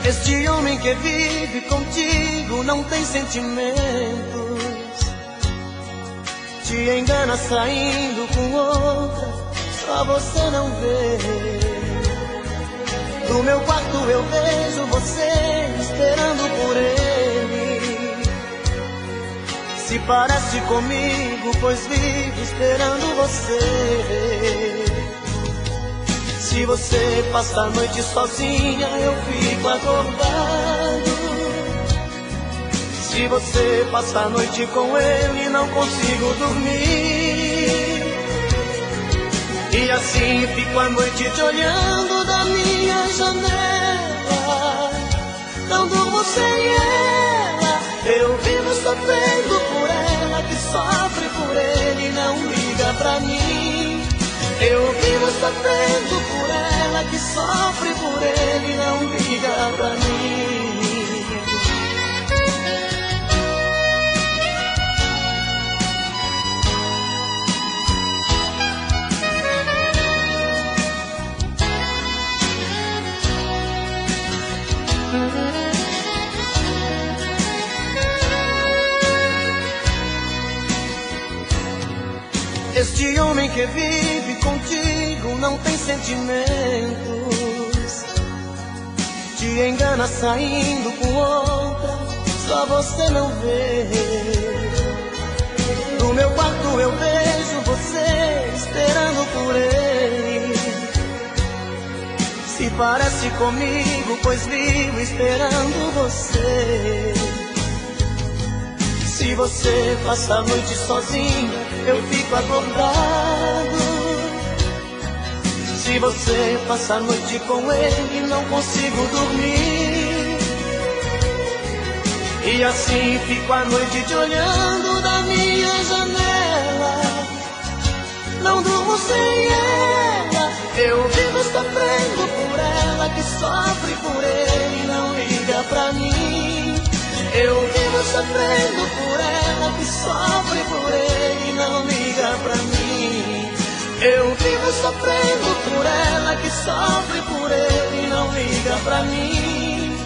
Este homem que vive contigo não tem sentimentos, te engana saindo com outra, só você não vê. Do meu quarto eu vejo você esperando por ele. Se parece comigo, pois vivo esperando você. Se você passa a noite sozinha, eu fico acordado. Se você passa a noite com ele, não consigo dormir. E assim fico a noite te olhando da minha janela. Não durmo sem ela, eu vivo sofrendo por ela, que sofre por ele e não liga pra mim. Eu vivo sofrendo por ela, que sofre por ele e não liga pra mim. Este homem que vive contigo não tem sentimentos, te engana saindo com outra, só você não vê. No meu quarto eu vejo você esperando por ele. Se parece comigo, pois vivo esperando você. Se você passa a noite sozinha, eu fico acordado. Se você passa a noite com ele, não consigo dormir. E assim fico a noite te olhando da minha janela. Não durmo sem ela, eu vivo sofrendo por ela, que sofre por ele e não liga pra mim. Eu vivo sofrendo por ela, que sofre por ele e não liga pra mim. Eu vivo sofrendo por ela, que sofre por ele e não liga pra mim.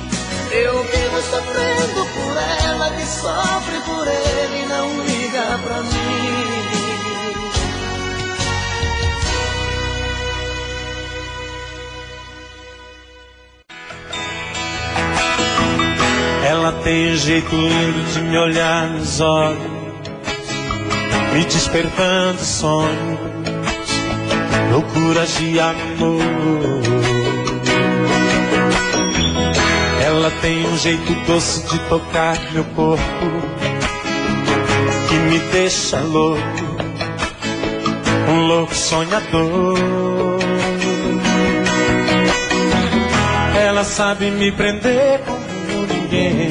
Eu vivo sofrendo por ela, que sofre por ele e não liga pra mim. Ela tem um jeito lindo de me olhar nos olhos, me despertando sonhos, loucuras de amor. Ela tem um jeito doce de tocar meu corpo, que me deixa louco, um louco sonhador. Ela sabe me prender como ninguém,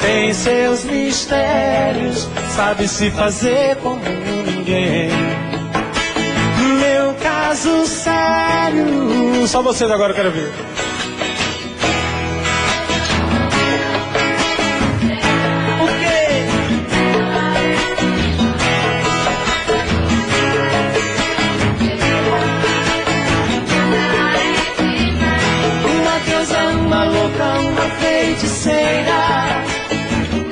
tem seus mistérios, sabe se fazer como ninguém. Meu caso sério, só vocês agora eu quero ver.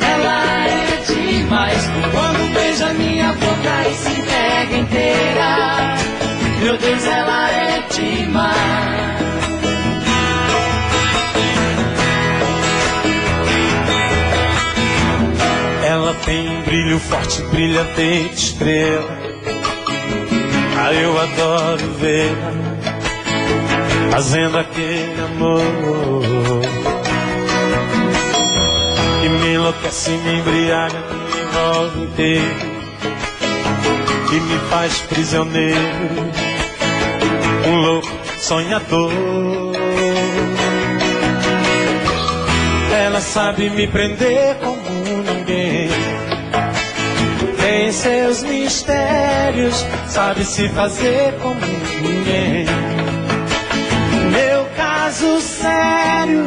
Ela é demais, quando beija minha boca e se entrega inteira. Meu Deus, ela é demais. Ela tem um brilho forte, brilha feito estrela. Ah, eu adoro vê-la fazendo aquele amor que me enlouquece, me embriaga, me envolve inteiro, que me faz prisioneiro, um louco sonhador. Ela sabe me prender como ninguém, tem seus mistérios, sabe se fazer como ninguém. Meu caso sério,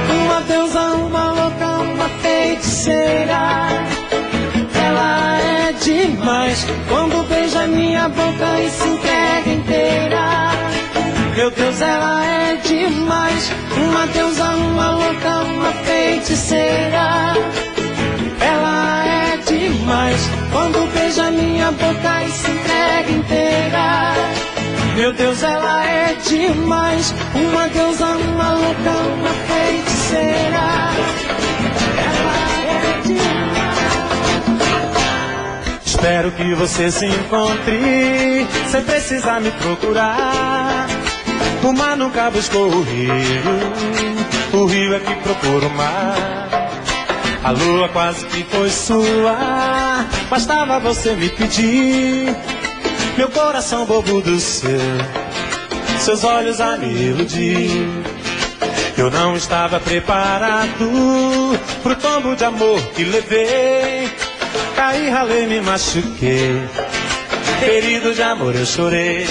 uma deusa, uma louca, uma feiticeira. Ela é demais, quando beija minha boca e se entrega inteira. Meu Deus, ela é demais, uma deusa, uma louca, uma feiticeira. Ela é demais, quando beija minha boca e se entrega inteira. Meu Deus, ela é demais, uma deusa, uma louca, uma feiticeira. Ela é demais. Espero que você se encontre, sem precisar me procurar. O mar nunca buscou o rio é que procura o mar. A lua quase que foi sua, bastava você me pedir. Meu coração bobo do seu, seus olhos a me iludir. Eu não estava preparado pro tombo de amor que levei. Caí, ralei, me machuquei, ferido de amor eu chorei.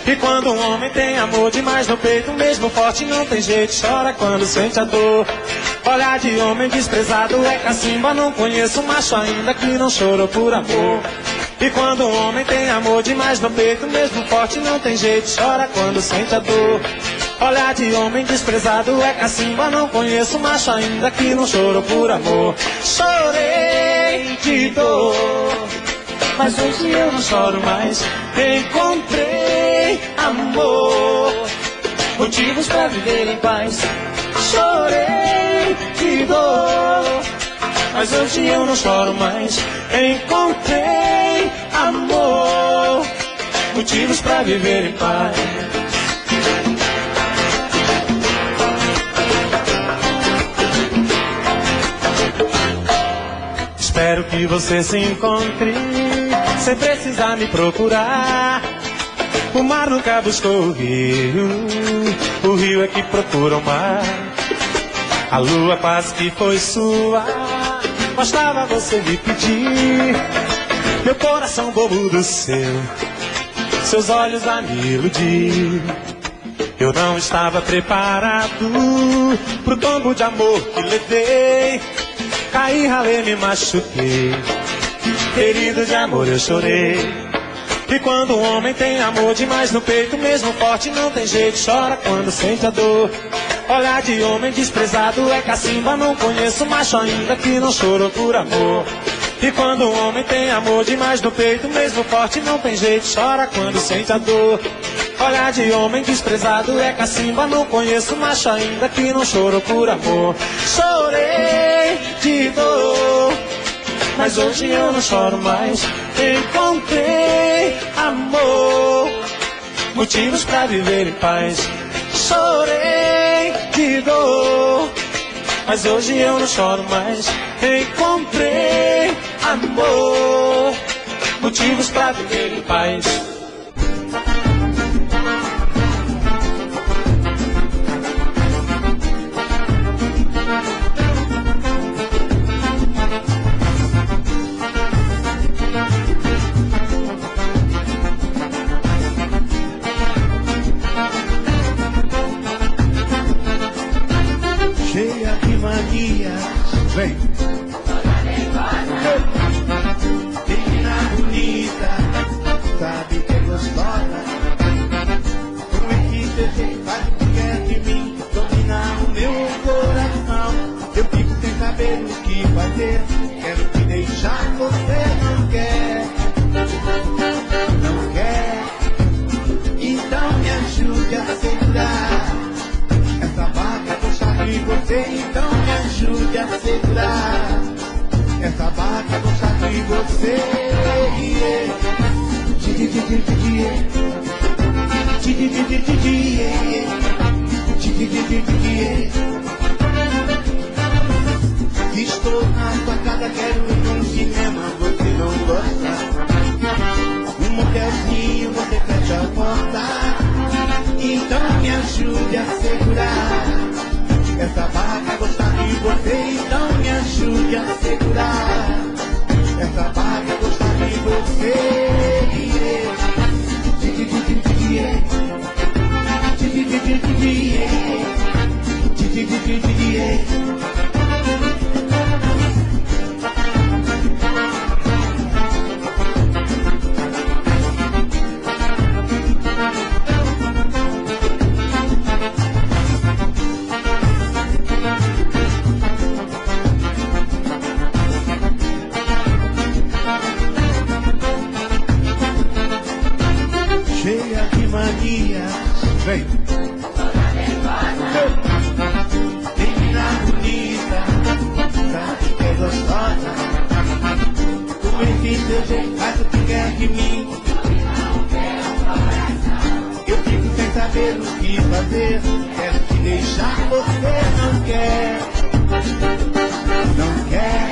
E quando um homem tem amor demais no peito, mesmo forte não tem jeito, chora quando sente a dor. Olhar de homem desprezado é cacimba, não conheço macho ainda que não chorou por amor. E quando um homem tem amor demais no peito, mesmo forte não tem jeito, chora quando sente a dor. Olhar de homem desprezado é cacimba, não conheço macho ainda que não chorou por amor. Chorei de dor, mas hoje eu não choro mais. Encontrei amor, motivos pra viver em paz. Chorei de dor, mas hoje eu não choro mais. Encontrei amor, motivos pra viver em paz. Espero que você se encontre, sem precisar me procurar. O mar nunca buscou o rio é que procura o mar. A lua quase que foi sua, bastava você me pedir. Meu coração bobo do seu, seus olhos a me iludir. Eu não estava preparado pro tombo de amor que levei. Caí, ralei, me machuquei, ferido de amor eu chorei. E quando um homem tem amor demais no peito, mesmo forte não tem jeito, chora quando sente a dor. Olhar de homem desprezado é cacimba, não conheço macho ainda que não chorou por amor. E quando um homem tem amor demais no peito, mesmo forte não tem jeito, chora quando sente a dor. Olhar de homem desprezado é cacimba, não conheço macho ainda que não chorou por amor. Chorei de dor, mas hoje eu não choro mais. Encontrei amor, motivos pra viver em paz. Chorei de dor, mas hoje eu não choro mais. Encontrei amor, motivos pra viver em paz. Cheia de manias, vem. Menina bonita, sabe que é gostosa. Como é que desejo, faz o que quer de mim, dominar o meu coração. Eu fico sem saber o que fazer, quero te deixar, você não quer. Não quer, então me ajude a segurar essa vaca gostar de você, então me ajude a segurar essa vaca gostar de você. Estou na sua casa, quero ir num cinema, você não gosta. Um motelzinho, você fecha a porta. Então me ajude a segurar essa vaca gostar de você, então me ajude a segurar essa vaca gostar de você. Vem. Menina bonita, sabe que é gostosa. Tu esse seu jeito faz o que quer de mim. Eu fico sem saber o que fazer. Quero te deixar, você não quer. Não quer.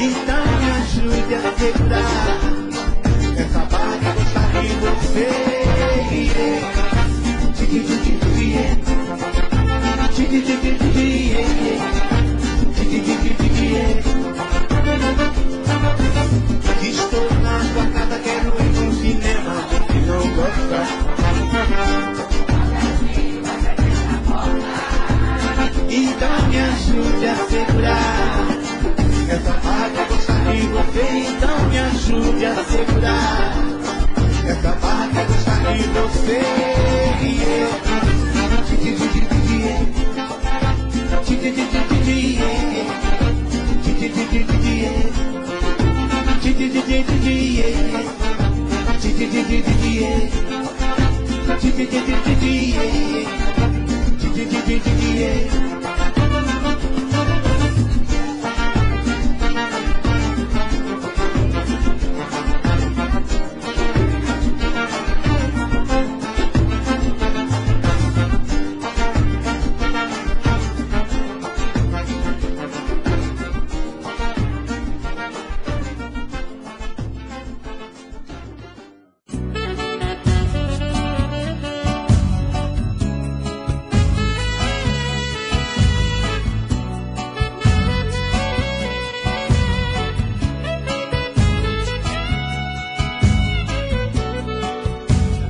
Então me ajude a segurar essa barra que está em você. Estou na sua casa, quero ir no cinema e não gosta. Então me ajude a segurar essa barra que está em você. Então me ajude a segurar essa barra que está em você.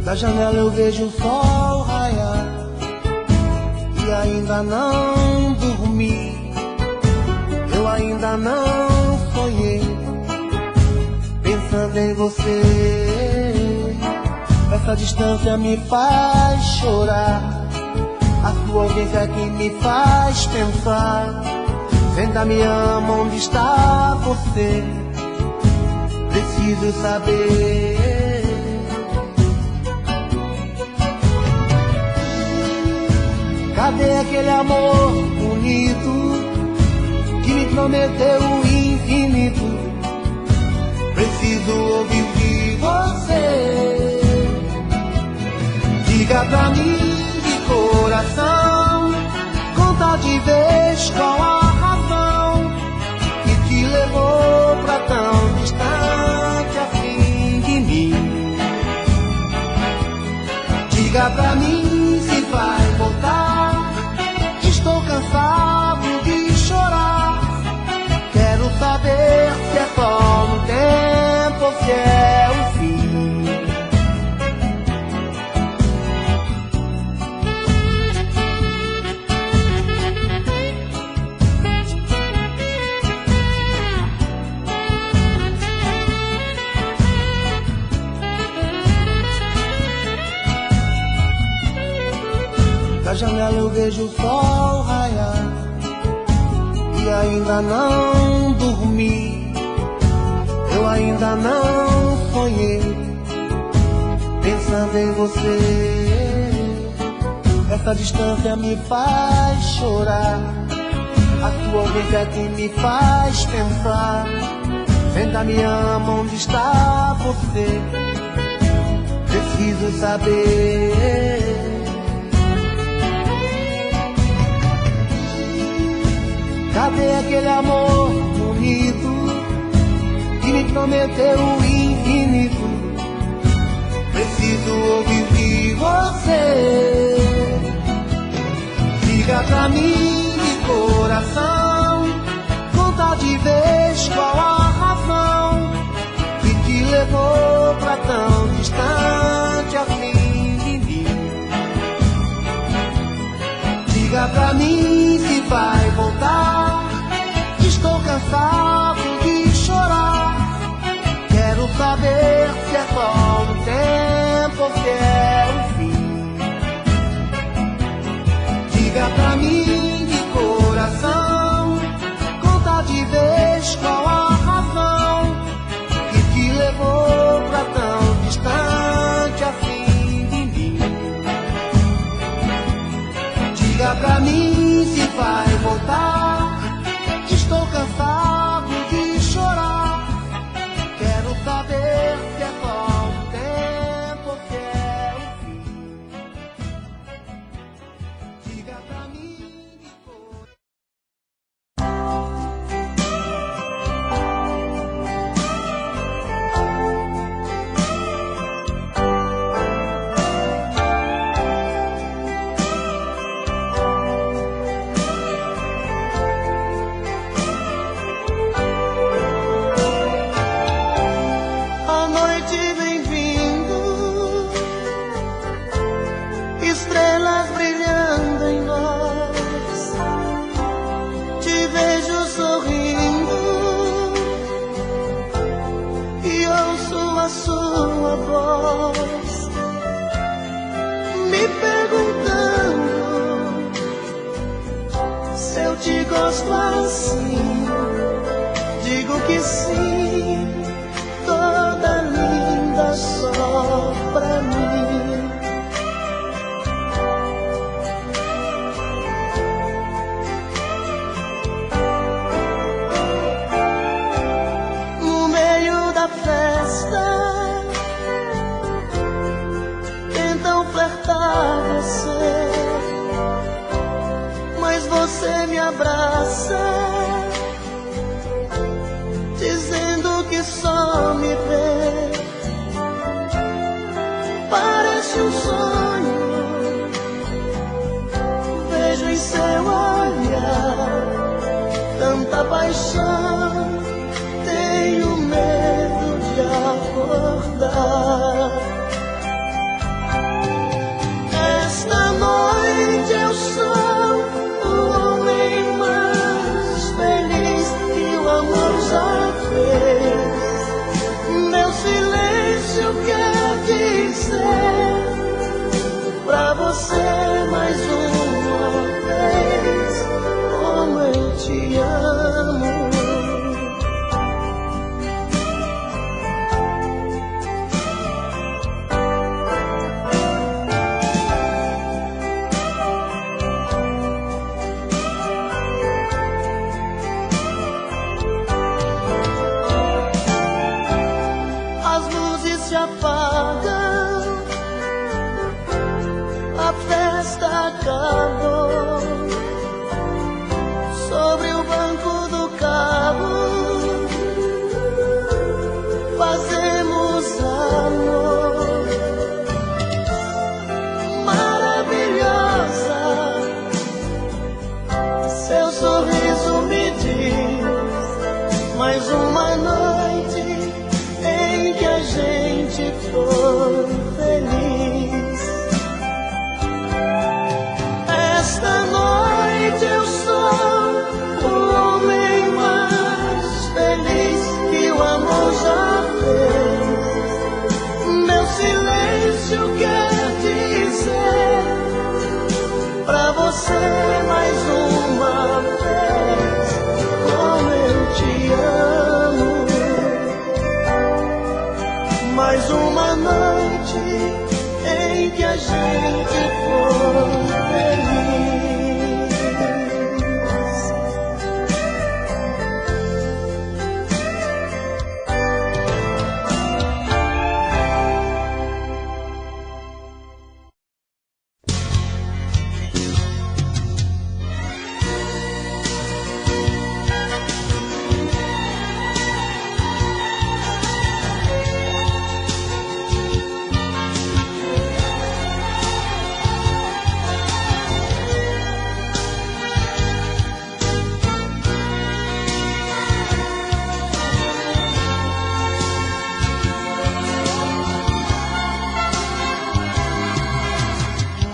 Da janela eu vejo o sol raiar e ainda não dormi. Eu ainda não sonhei pensando em você. Essa distância me faz chorar, a sua ausência que me faz pensar. Você ainda me ama, onde está você? Preciso saber. Cadê aquele amor bonito que me prometeu o infinito? Preciso ouvir de você. Diga pra mim de coração, conta de vez qual a razão que te levou pra tão distante assim de mim. Diga pra mim se vai voltar. Estou cansado de chorar. Quero saber se é só no tempo ou se é o fim. Da janela eu vejo o sol raiar e ainda não dormi. Eu ainda não sonhei pensando em você. Essa distância me faz chorar, a sua ausência que me faz pensar. Você ainda me ama, onde está você? Preciso saber. Cadê aquele amor bonito que me prometeu o infinito? Preciso ouvir de você. Diga pra mim de coração, conta de vez qual a razão que te levou pra tão distante assim de mim. Diga pra mim se vai voltar. Estou cansado de chorar. Quero saber se é só um tempo ou se é o fim. Diga pra mim de coração, conta de vez qual a razão que saber se é só um tempo ou que é o fim. Diga pra mim que foi. A noite vem vindo, estrelas brilhando em nós. Te vejo sorrindo e ouço a sua voz, me perguntando se eu te gosto assim. Digo que sim, toda linda só pra mim. No meio da festa tentam flertar você, mas você me abraça, dizendo que só me vê. Parece um sonho, vejo em seu olhar tanta paixão, tenho medo de acordar. Esta noite eu sou o homem mais feliz que o amor já fez. Meu silêncio quer dizer pra você mais uma vez como eu te amo. As luzes se apagam, a festa acabou. Sobre o banco do carro fazemos amor. Maravilhosa, seu sorriso me diz mais uma noite em que a gente foi feliz. Esta noite eu sou o homem mais feliz que o amor já fez. Meu silêncio quer dizer pra você mais uma vez como eu te amo. Mais uma noite em que a gente foi feliz.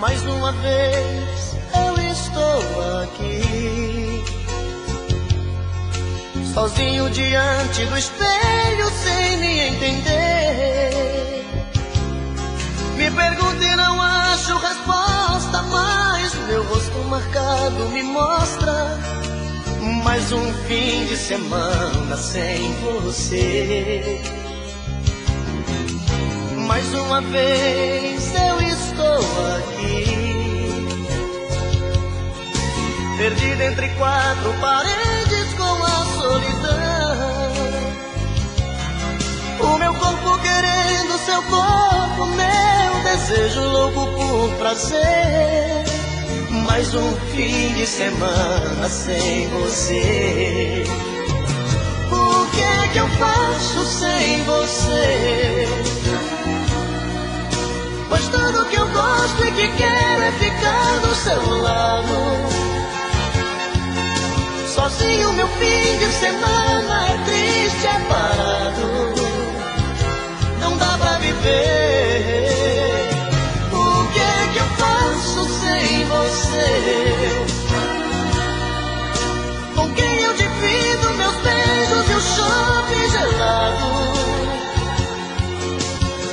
Mais uma vez eu estou aqui, sozinho diante do espelho sem me entender. Me pergunto e não acho resposta, mas meu rosto marcado me mostra mais um fim de semana sem você. Mais uma vez eu estou aqui, perdido entre quatro paredes com a solidão. O O meu corpo querendo seu corpo, meu desejo louco por prazer. Mais um fim de semana sem você. O que é que eu faço sem você? Pois tudo que eu gosto e que quero é ficar do seu lado. Sozinho meu fim de semana é triste, é parado. Não dá pra viver. O que é que eu faço sem você? Com quem eu divido meus beijos e o shopping gelado?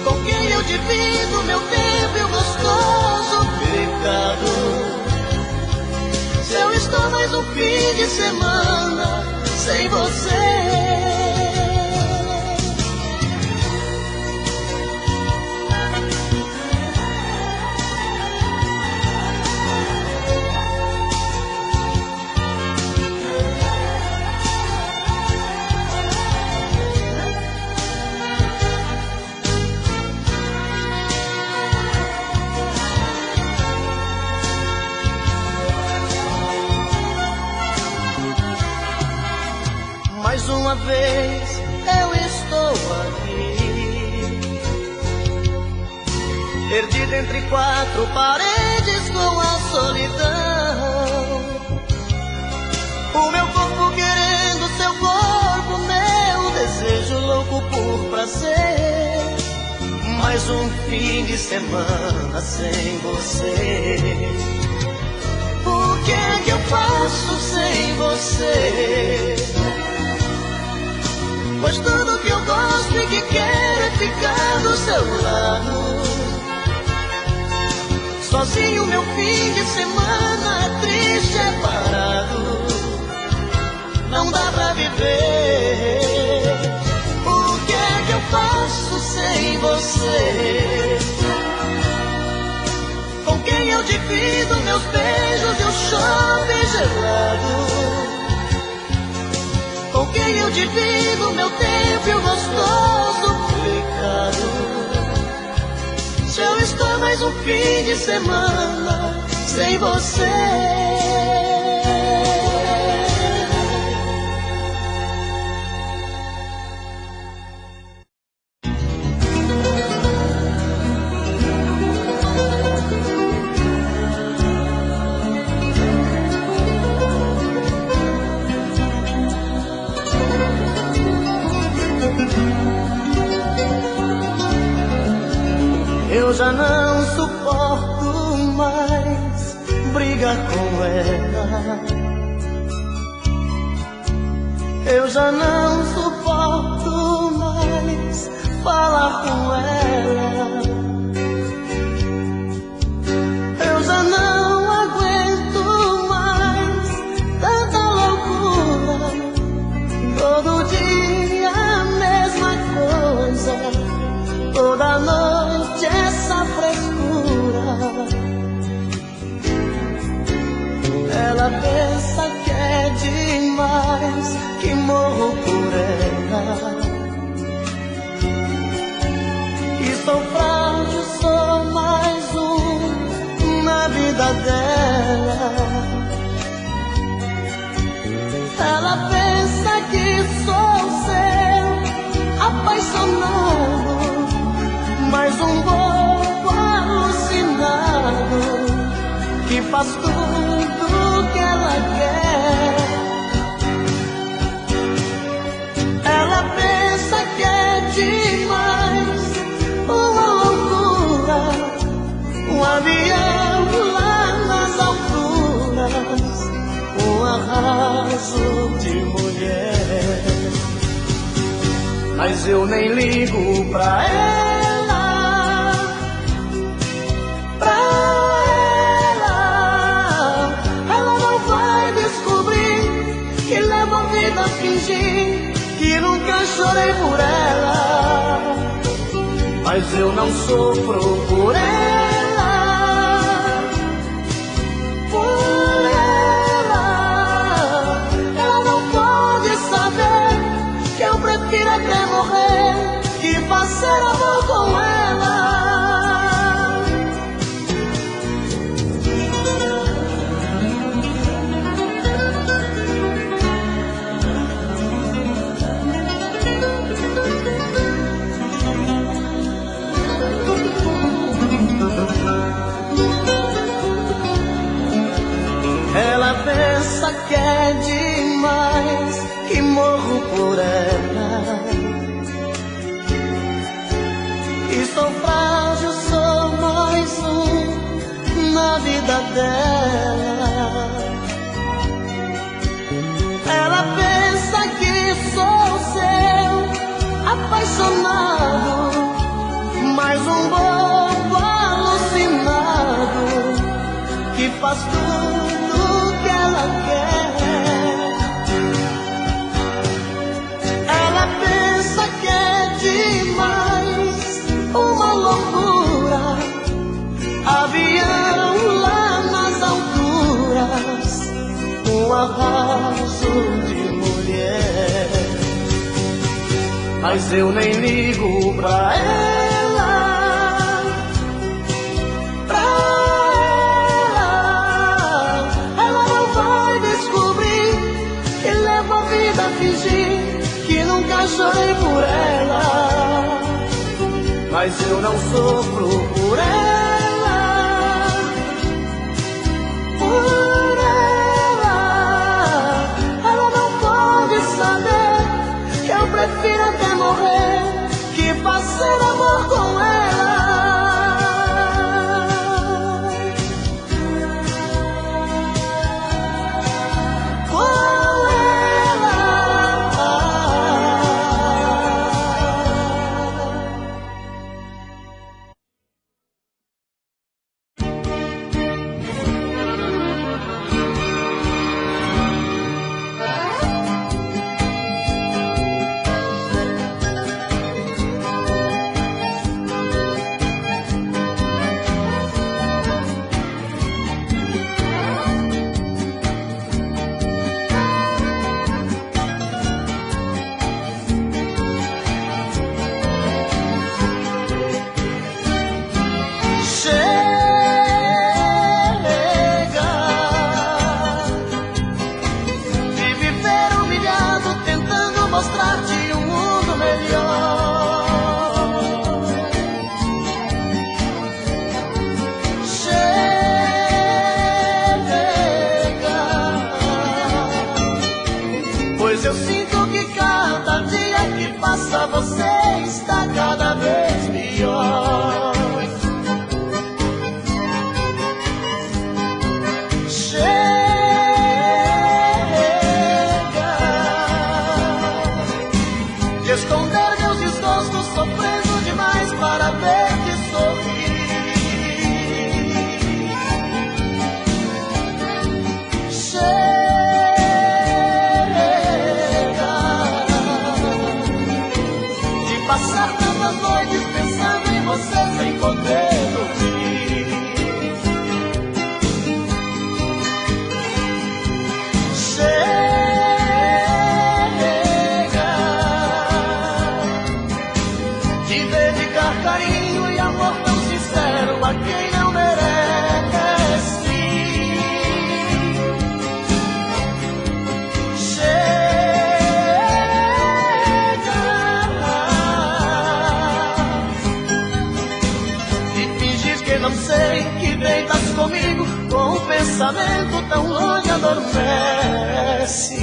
Com quem eu divido meu tempo e o gostoso pecado? Se eu estou mais um fim de semana sem você. Mais uma vez eu estou aqui, perdido entre quatro paredes com a solidão. O meu corpo querendo seu corpo, meu desejo louco por prazer. Mais um fim de semana sem você. O que é que eu faço sem você? Pois tudo que eu gosto e que quero é ficar do seu lado. Sozinho meu fim de semana é triste, é parado. Não dá pra viver. O que é que eu faço sem você? Com quem eu divido meus beijos e o shopping gelado? Com quem eu divido meu tempo e o gostoso pecado? Se eu estou mais um fim de semana sem você. Eu já não suporto mais brigar com ela. Eu já não suporto mais falar com ela. Eu já não aguento mais tanta loucura. Todo dia a mesma coisa. Toda noite essa frescura. Ela pensa que é demais, que morro por ela. Que sou frágil, sou mais um na vida dela. Ela pensa que sou seu apaixonado, mais um bobo alucinado que faz tudo que ela quer. Ela pensa que é demais, uma loucura, um avião lá nas alturas, um arraso de mulher. Mas eu nem ligo pra ela, pra ela. Ela não vai descobrir que levo a vida a fingir que nunca chorei por ela. Mas eu não sofro por ela, por ela. Ela não pode saber que eu prefiro até morrer que fazer amor com ela. Ela pensa que é demais, que morro por ela. E sou frágil, sou mais um na vida dela. Ela pensa que sou seu apaixonado, mais um bobo alucinado que faz tudo que ela quer. Ela pensa que é demais, uma loucura, avião lá nas alturas, um arraso de mulher. Mas eu nem ligo pra ela, pra ela. Ela não vai descobrir que levo a vida a fingir que nunca chorei por ela. Mas eu não sofro por ela, por ela. Ela não pode saber que eu prefiro até morrer que fazer amor com ela. Com ela. Eu sinto que cada dia que passa você está cada vez pior. Chega de esconder meus desgostos, sofrendo demais para ver que sorri. Passar tantas noites pensando em você sem poder dormir. Chega de dedicar carinho e amor tão sincero a quem não merece. Não sei que deitas comigo com um pensamento tão longe adormece.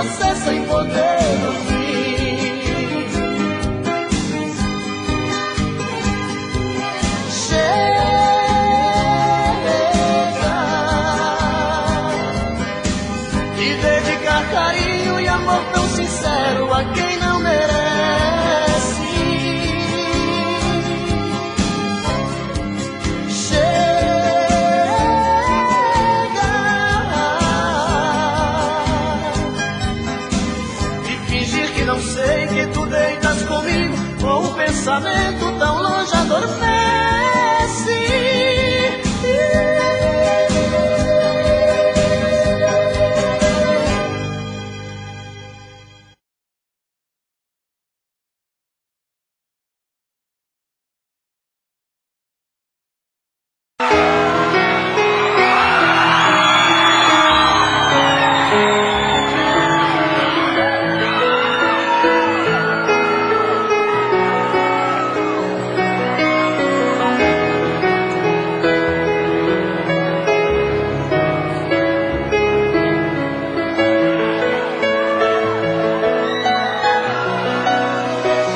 você sem poder dormir. Carinho e amor tão sincero a quem não merece. Chega de fingir que não sei que tu deitas comigo, com um pensamento tão longe adormece.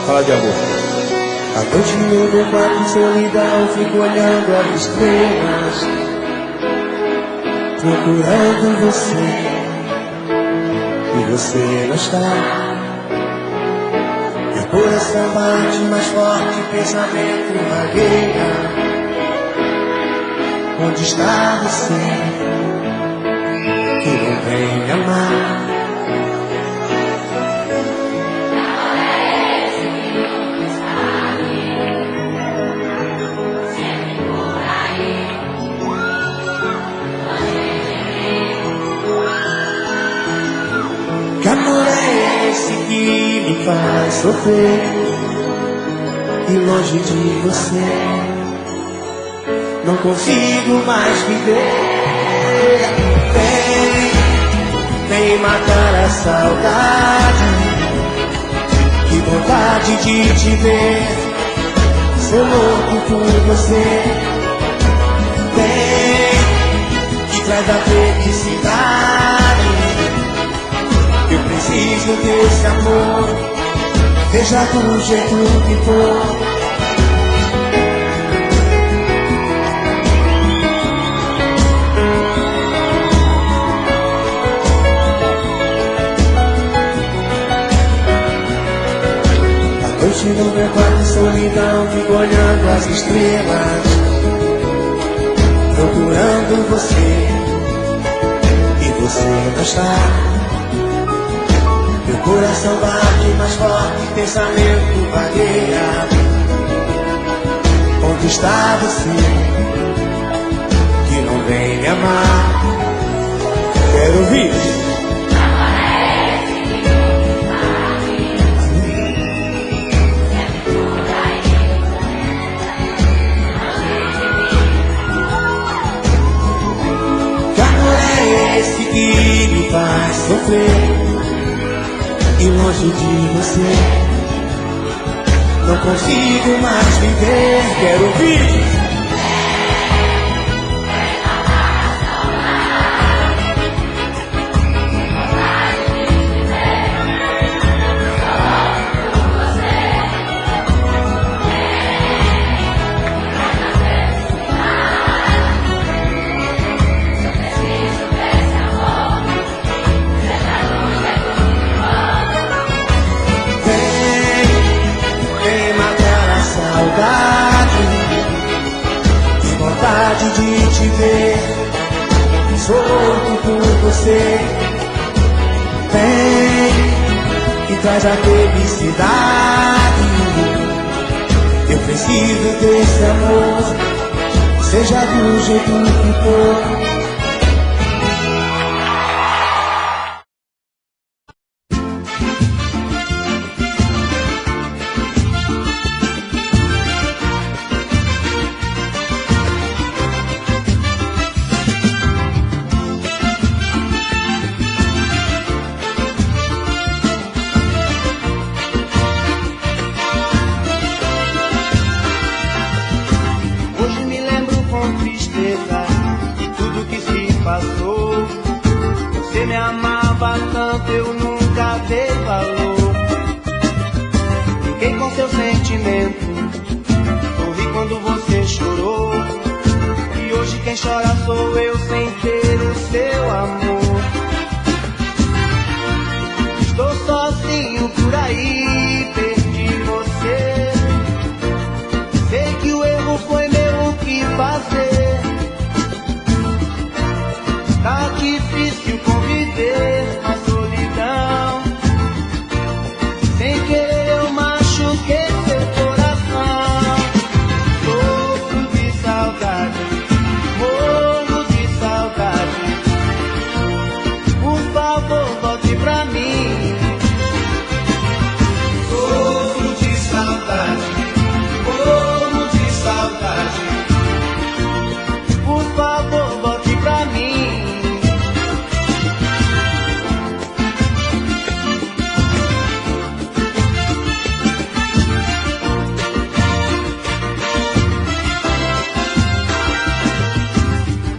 Fala de amor. À noite no meu quarto de solidão, fico olhando as estrelas, procurando você, e você não está. Meu coração bate mais forte, pensamento vagueia. Onde está você, que não vem me amar? Que amor é esse que me faz sofrer? E longe de você não consigo mais viver. Vem matar a saudade. Que vontade de te ver. Sou louco por você. Vem, que traz a felicidade. Eu preciso desse amor, seja do jeito que for. À noite no meu quarto de solidão, fico olhando as estrelas, procurando você, e você não está. Meu coração bate mais forte, pensamento vagueia. Onde está você, que não vem me amar? Quero ouvir. Que amor é esse que me faz sofrer? E longe de você não consigo mais viver. Quero ouvir. Que vontade de te ver. Sou louco por você. Vem, que traz a felicidade. Eu preciso desse amor, seja do jeito que for. quem chora sou eu sem ter o seu amor. Estou sozinho por aí, perdi você. Sei que o erro foi meu, o que fazer? Tá difícil conviver na solidão. Sem querer eu machuquei seu coração. Sofro de saudade, morro de saudade. Por favor, volte pra mim. Sofro de saudade, morro de saudade. Por favor, volte pra mim.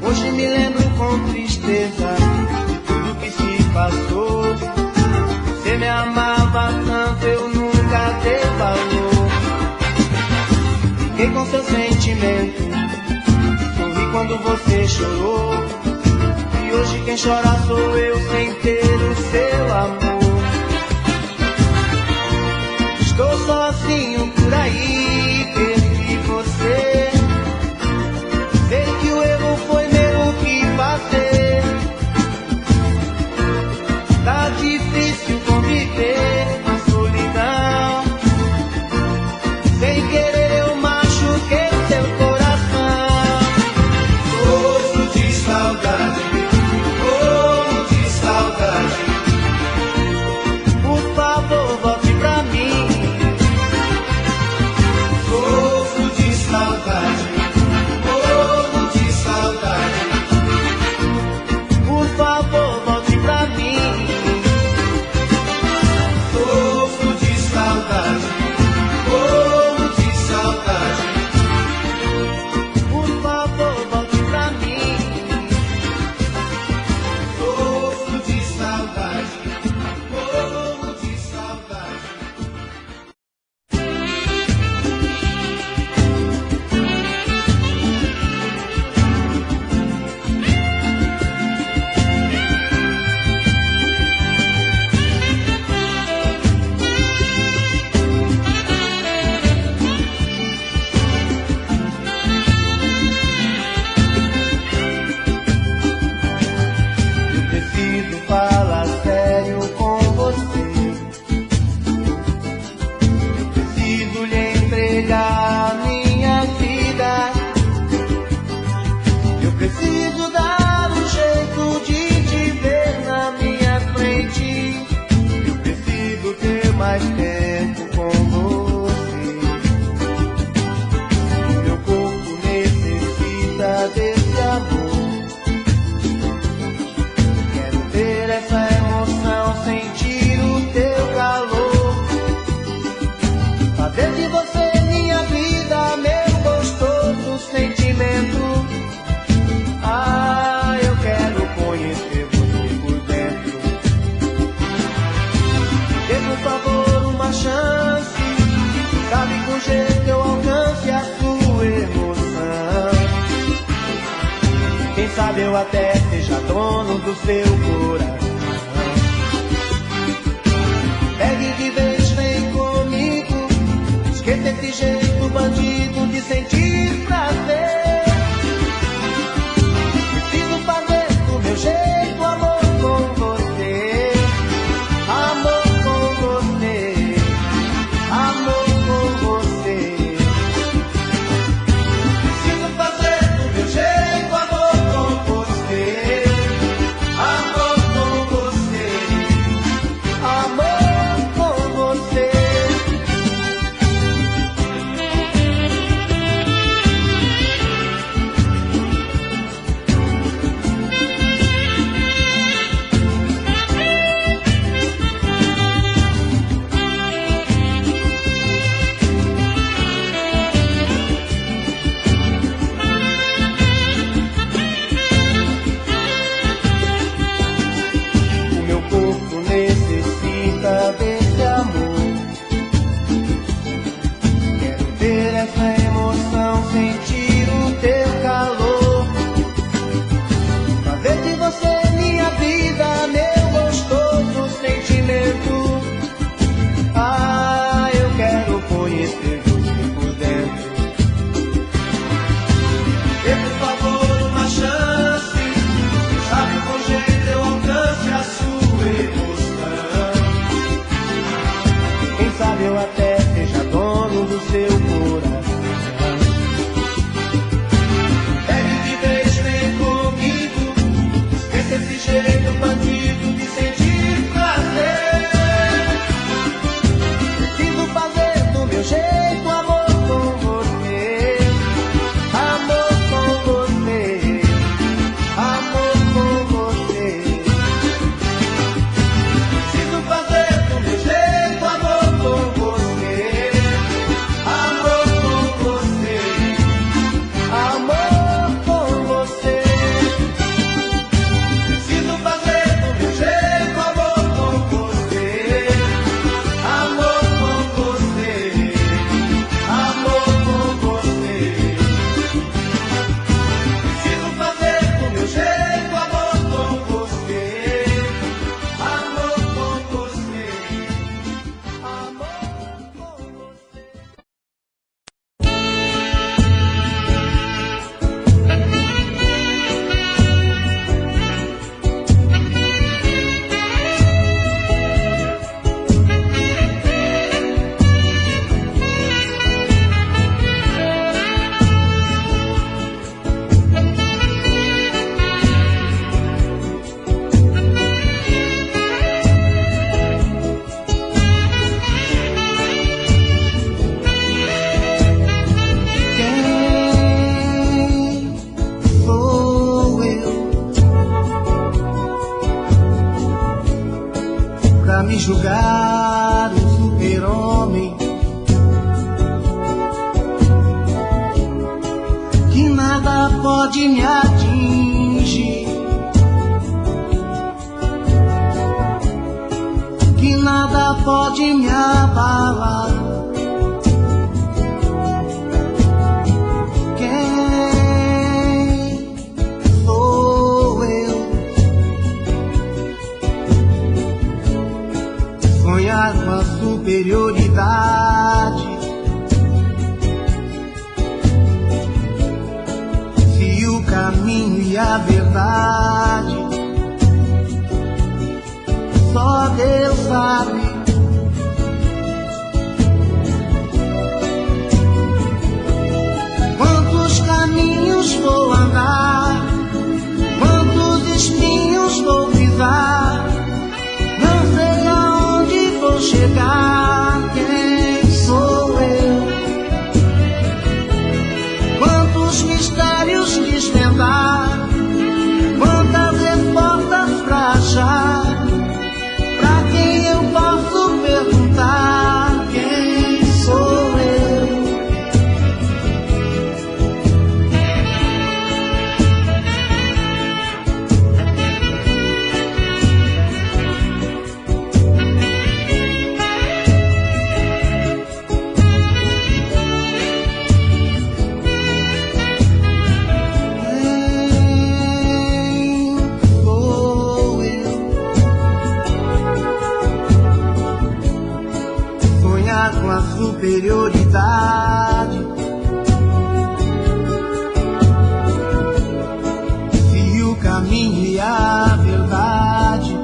Hoje me lembro com tristeza tudo que se passou. Você me amava tanto, eu nunca dei valor. Fiquei com seu sentimento, sorri quando você chorou. E hoje quem chora sou eu sem ter o seu amor. Estou sozinho por aí, perdi você. Sei que o erro foi meu, o que fazer? Tá difícil conviver na solidão. Sem querer eu machuquei seu coração. Sofro de saudade, morro de saudade. Por favor, volte pra mim. Sofro de saudade, morro de saudade. Por favor, volte pra mim. Sofro de saudade, morro de saudade. Por favor, volte pra mim. Sofro de saudade, morro de saudade. Eu preciso falar sério com você. Eu preciso lhe entregar minha vida. Eu preciso dar um jeito de te ver na minha frente. Eu preciso ter mais tempo com você. Meu corpo necessita desse amor. Quero ter essa emoção, sentir o teu calor. Fazer de você minha vida, meu gostoso sentimento. Ah, eu quero conhecer você por dentro. Dê por favor uma chance. Sabe com jeito eu alcance a sua emoção. Quem sabe eu até seja dono do seu coração. Pegue de vez, vem comigo. Esqueça esse jeito bandido de sentir prazer. Preciso fazer do meu jeito amor com você. Amor com você. Amor com você. Preciso fazer do meu jeito amor com você. Amor com seu coração. Pegue de vez, vem comigo, esqueça esse jeito bandido de sentir prazer. Preciso fazer do meu jeito amor com você, amor com você, amor com você. Preciso fazer do meu jeito amor com você, amor com você, amor com você. Preciso fazer do meu jeito amor com você, amor com você, amor com você. Preciso fazer do meu jeito amor com você, amor com você, amor com você. Quem sou eu pra me julgar um super-homem que nada pode me atingir, que nada pode me abalar? Quem sou eu? Sonhar com a superioridade, se o caminho e a verdade só Deus sabe. Quantos caminhos vou andar, quantos espinhos vou pisar, não sei aonde vou chegar. Quem sou eu? Quantos mistérios desvendar, quantas respostas pra achar? Pra quem eu posso perguntar? Quem sou eu? Quem sou eu? Sonhar com a superioridade, se o caminho e a verdade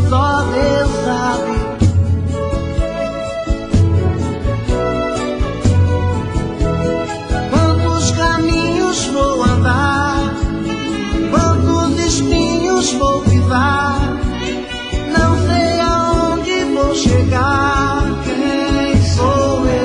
só Deus sabe. Quantos caminhos vou andar, quantos espinhos vou pisar, não sei aonde vou chegar. Quem sou eu?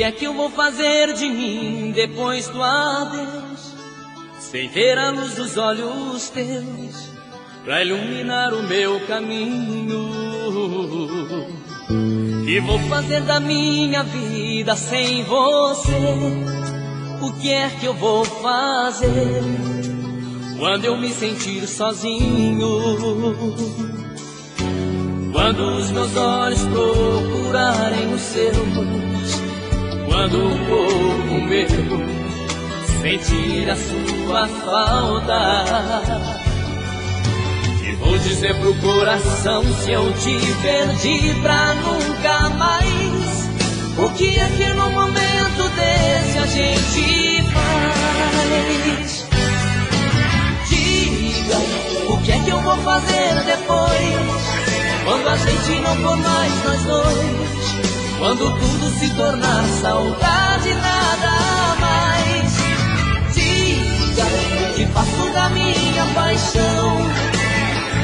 que é que eu vou fazer de mim depois do adeus, sem ver a luz dos olhos teus pra iluminar o meu caminho? Que vou fazer da minha vida sem você? O que é que eu vou fazer quando eu me sentir sozinho? Quando os meus olhos procurarem os seus, quando o corpo meu sentir a sua falta, e vou dizer pro coração, se eu te perdi pra nunca mais, o que é que no momento desse a gente faz? Diga, o que é que eu vou fazer depois, quando a gente não for mais nós dois, quando tudo se tornar saudade, nada mais? Diga, o que faço da minha paixão?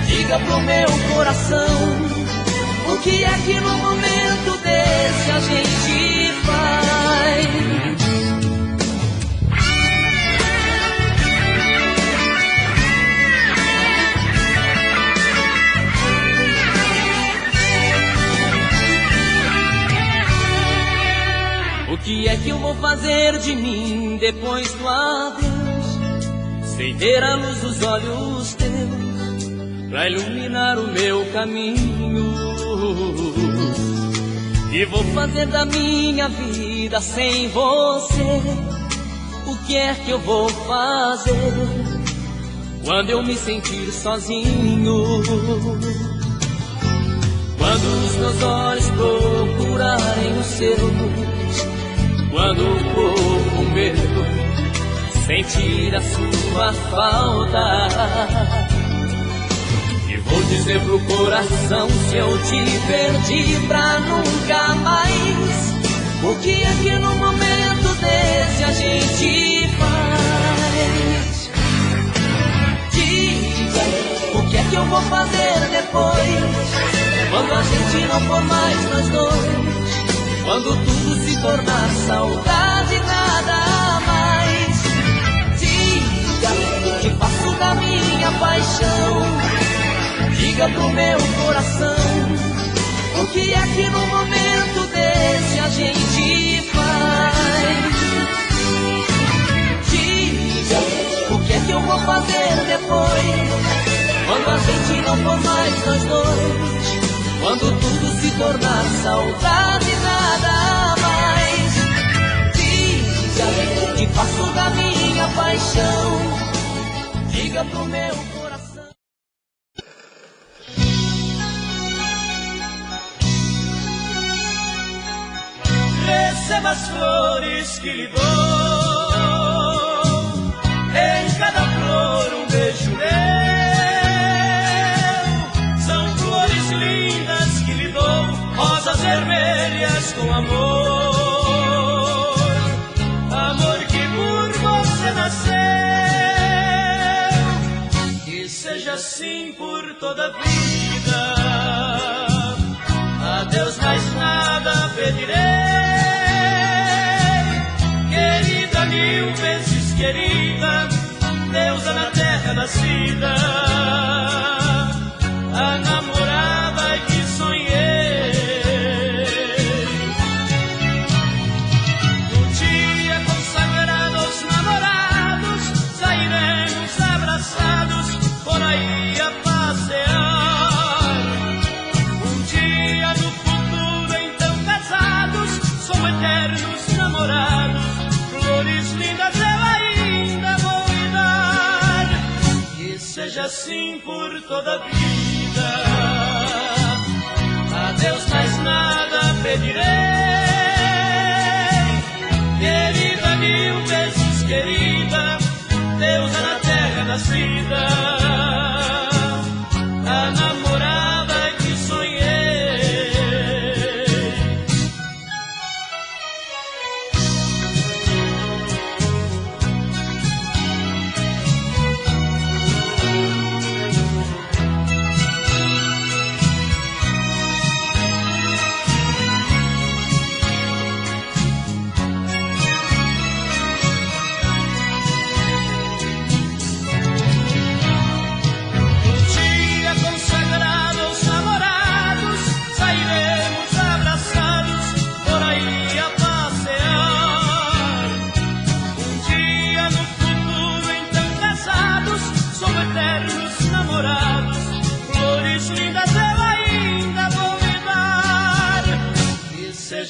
Diga pro meu coração, o que é que no momento desse a gente faz? O que é que eu vou fazer de mim depois do adeus, sem ver a luz dos olhos teus pra iluminar o meu caminho? E vou fazer da minha vida sem você? O que é que eu vou fazer quando eu me sentir sozinho? Quando os meus olhos procurarem os seus, quando o corpo meu sentir a sua falta, e vou dizer pro coração, se eu te perdi pra nunca mais, o que é que no momento desse a gente faz? Diga, o que é que eu vou fazer depois, quando a gente não for mais nós dois, quando tudo se tornar saudade, nada mais? Diga, o que faço da minha paixão? Diga pro meu coração, o que é que no momento desse a gente faz? Diga, o que é que eu vou fazer depois, quando a gente não for mais nós dois, quando tudo se tornar saudade, nada mais? Diga, o que faço da minha paixão? Diga pro meu coração. Receba as flores que lhe dou, em cada flor um beijo meu. São flores lindas que lhe dou, rosas vermelhas com amor, amor que por você nasceu. Que seja assim por toda a vida, a Deus mais nada pedirei. Querida, mil vezes querida, deusa na terra nascida, a namorada que sonhei. No dia consagrado aos namorados, sairemos abraçados por aí a passear. Um dia no futuro, então casados, somos eternos namorados, flores lindas eu ainda vou lhe dar. Que seja assim por toda a vida, a Deus mais nada pedirei. Querida, mil vezes querida, deusa na terra nascida, a namorada que sonhei.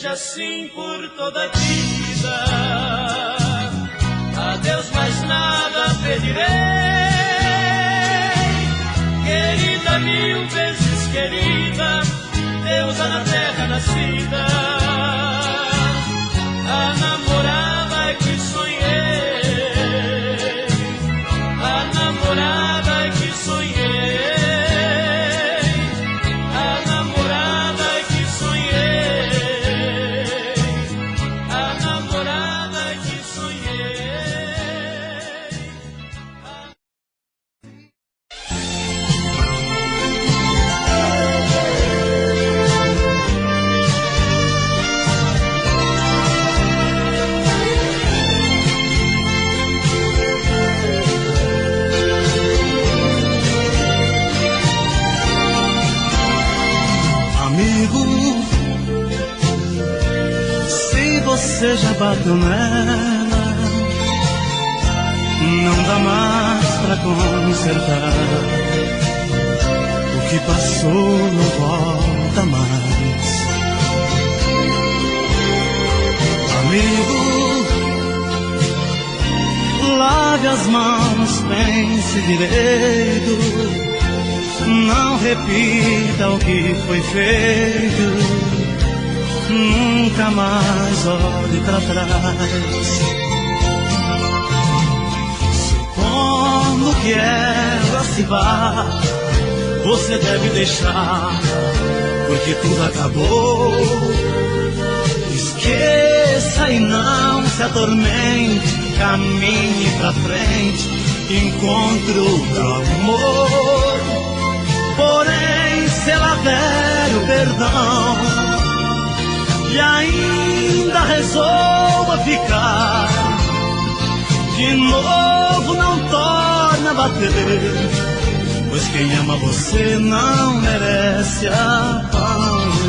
seja assim por toda a vida. A Deus mais nada pedirei, querida, mil vezes querida, deusa na terra nascida, a namorada que sonhei, a namorada que sonhei, a namorada que sonhei, a namorada que sonhei. Você já bateu nela, não dá mais pra consertar. O que passou não volta mais. Amigo, lave as mãos, pense direito, não repita o que foi feito. Nunca mais olhe pra trás. Supondo que ela se vá, você deve deixar, porque tudo acabou. Esqueça e não se atormente, caminhe pra frente, encontre outro amor. Porém, se ela der o perdão e ainda resolva ficar, de novo não torna a bater, pois quem ama você não merece apanhar.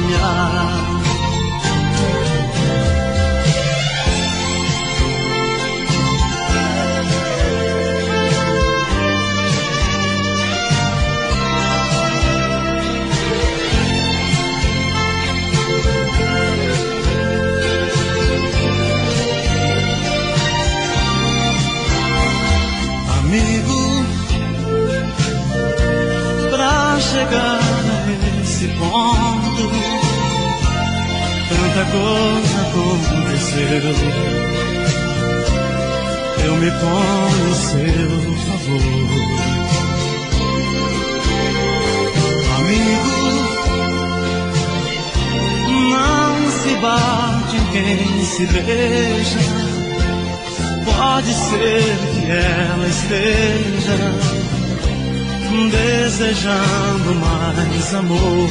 Amigo, pra chegar nesse ponto, tanta coisa aconteceu. Eu me ponho a seu favor. Amigo, não se bate em quem se beija. Pode ser que ela esteja desejando mais amor.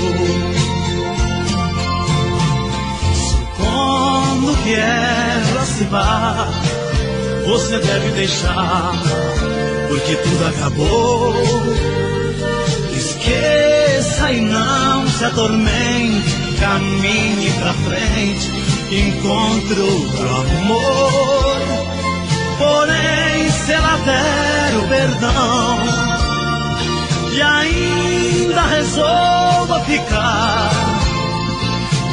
Supondo que ela se vá, você deve deixar, porque tudo acabou. Esqueça e não se atormente, caminhe pra frente, encontre outro amor. Porém, se ela der o perdão e ainda resolva ficar,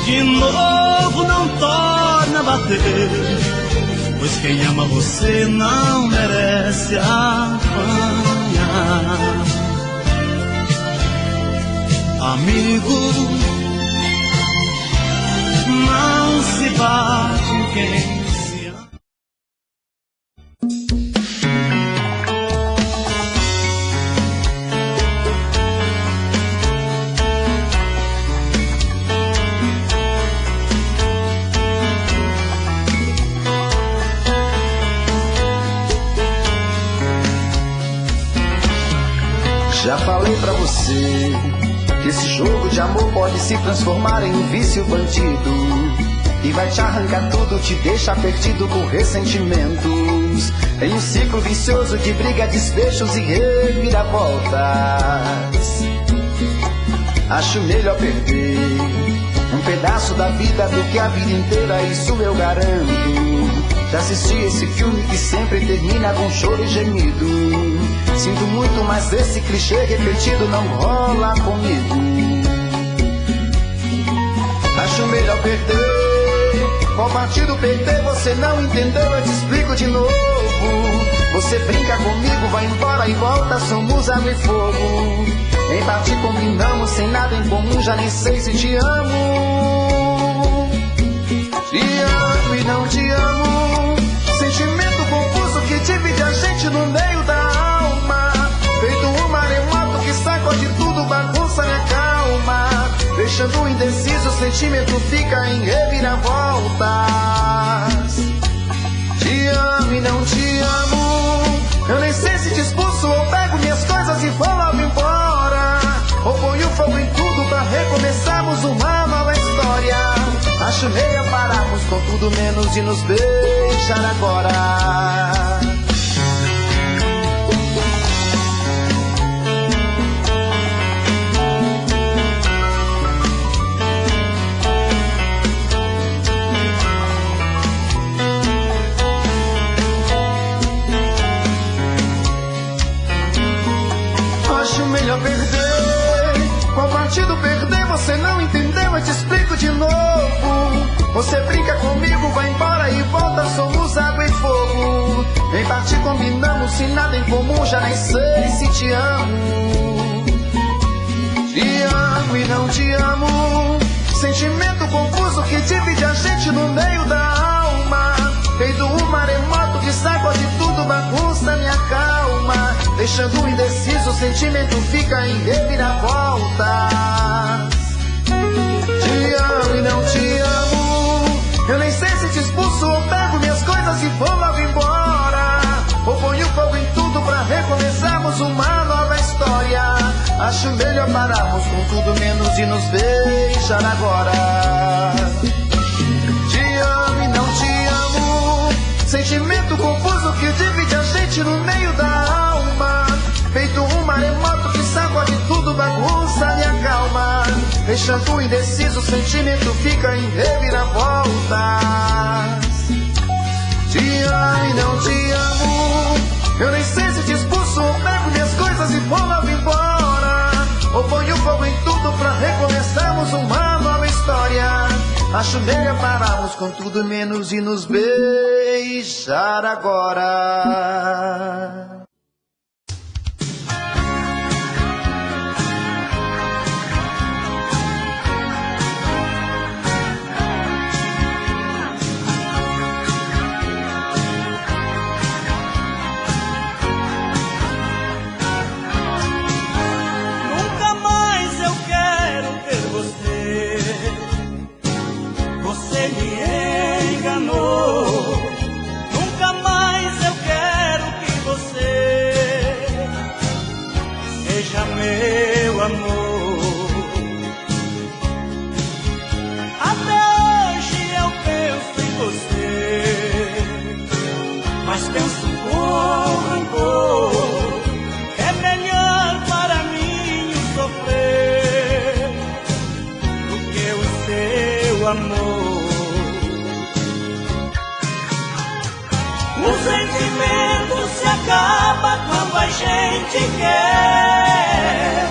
de novo não torna a bater, pois quem ama você não merece apanhar. Amigo, não se bate em quem se ama. Já falei pra você que esse jogo de amor pode se transformar em um vício bandido, e vai te arrancar tudo, te deixar perdido com ressentimentos, em um ciclo vicioso de briga, desfechos e reviravoltas. Acho melhor perder um pedaço da vida do que a vida inteira, isso eu garanto. Já assisti esse filme que sempre termina com choro e gemido. Sinto muito, mas esse clichê repetido não rola comigo. Acho melhor perder Qual partido perder você não entendeu, eu te explico de novo. Você brinca comigo, vai embora e volta, somos água e fogo. Em parte combinamos, sem nada em comum, já nem sei se te amo. Te amo e não te amo, sentimento confuso que divide a gente no meio da alma. Feito um maremoto que sacode tudo, bagunça minha calma. Deixando indeciso, o sentimento fica em reviravoltas. Te amo e não te amo, eu nem sei se te expulso ou pego minhas coisas e vou logo embora. Ou ponho fogo em tudo pra recomeçarmos uma nova história. Acho melhor pararmos com tudo menos de nos beijar agora. Melhor perder, qual partido perder você não entendeu, eu te explico de novo. Você brinca comigo, vai embora e volta, somos água e fogo. Em parte combinamos, se nada em comum, já nem sei se te amo. Te amo e não te amo, sentimento confuso que divide a gente no meio da alma. Feito um maremoto que sacode tudo, bagunça minha calma. Deixando indeciso, o sentimento fica em reviravoltas. Te amo e não te amo, eu nem sei se te expulso ou pego minhas coisas e vou logo embora. Ou ponho fogo em tudo pra recomeçarmos uma nova história. Acho melhor pararmos com tudo menos de nos beijar agora. Te amo e não te amo, sentimento confuso que divide a gente no meio da alma. Feito um maremoto que sacode tudo, bagunça minha calma. Deixando indeciso, o sentimento fica em reviravoltas. Te amo e não te amo, eu nem sei se te expulso ou pego minhas coisas e vou logo embora. Ou ponho fogo em tudo pra recomeçarmos uma nova história. Acho melhor pararmos com tudo menos de nos beijar agora. Você me enganou, nunca mais eu quero que você seja meu amor. Até hoje eu penso em você, mas penso com rancor. É melhor para mim sofrer do que o seu amor. O sentimento se acaba quando a gente quer.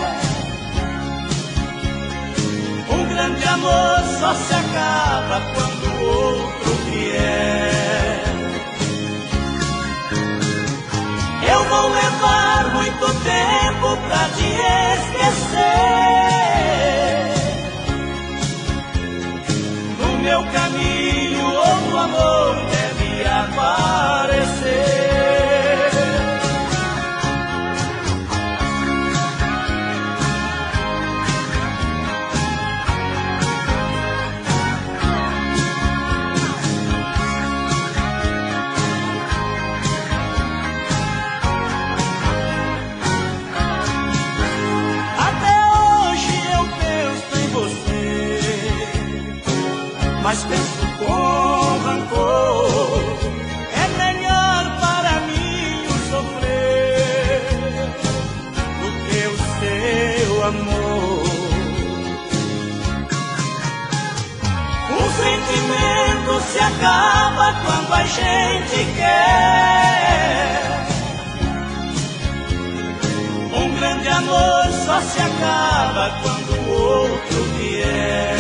Um grande amor só se acaba quando o outro vier. Eu vou levar muito tempo pra te esquecer. No meu caminho outro amor deve aparecer. Até hoje eu penso em você, mas penso com rancor. É melhor para mim sofrer do que o seu amor. Um sentimento se acaba quando a gente quer. Um grande amor só se acaba quando o outro vier.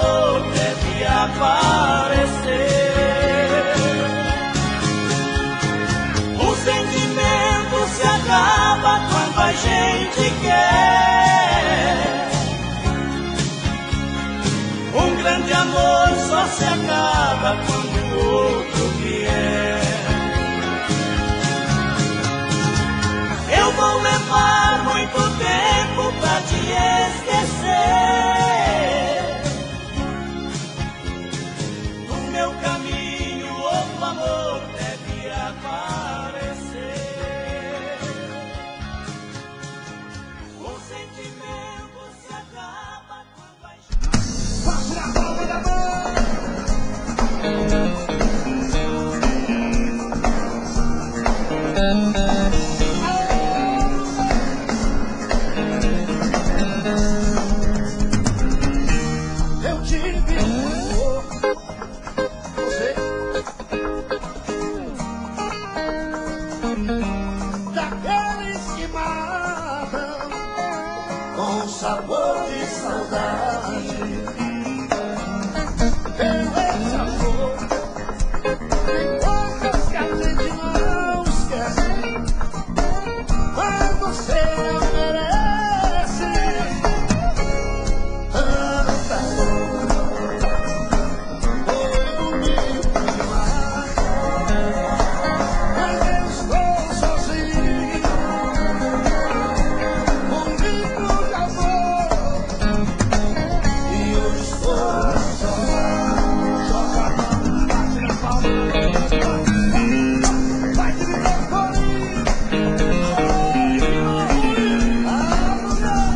amor deve aparecer. O sentimento se acaba quando a gente quer. Um grande amor só se acaba quando o outro vier. Eu vou levar muito tempo pra te esquecer. No meu caminho outro amor deve aparecer. O sentimento se acaba quando a gente... Faça na palma da mão. Daqueles que matam com sabor de saudade. Esse amor tem coisas que a gente não esquece, mas você não merece. Tanta dor foi bonito demais, mas eu estou sozinho, comigo acabou, e eu estou só. Joga a mão, bate na palma, vai que me dá corinho. Ah, mulher.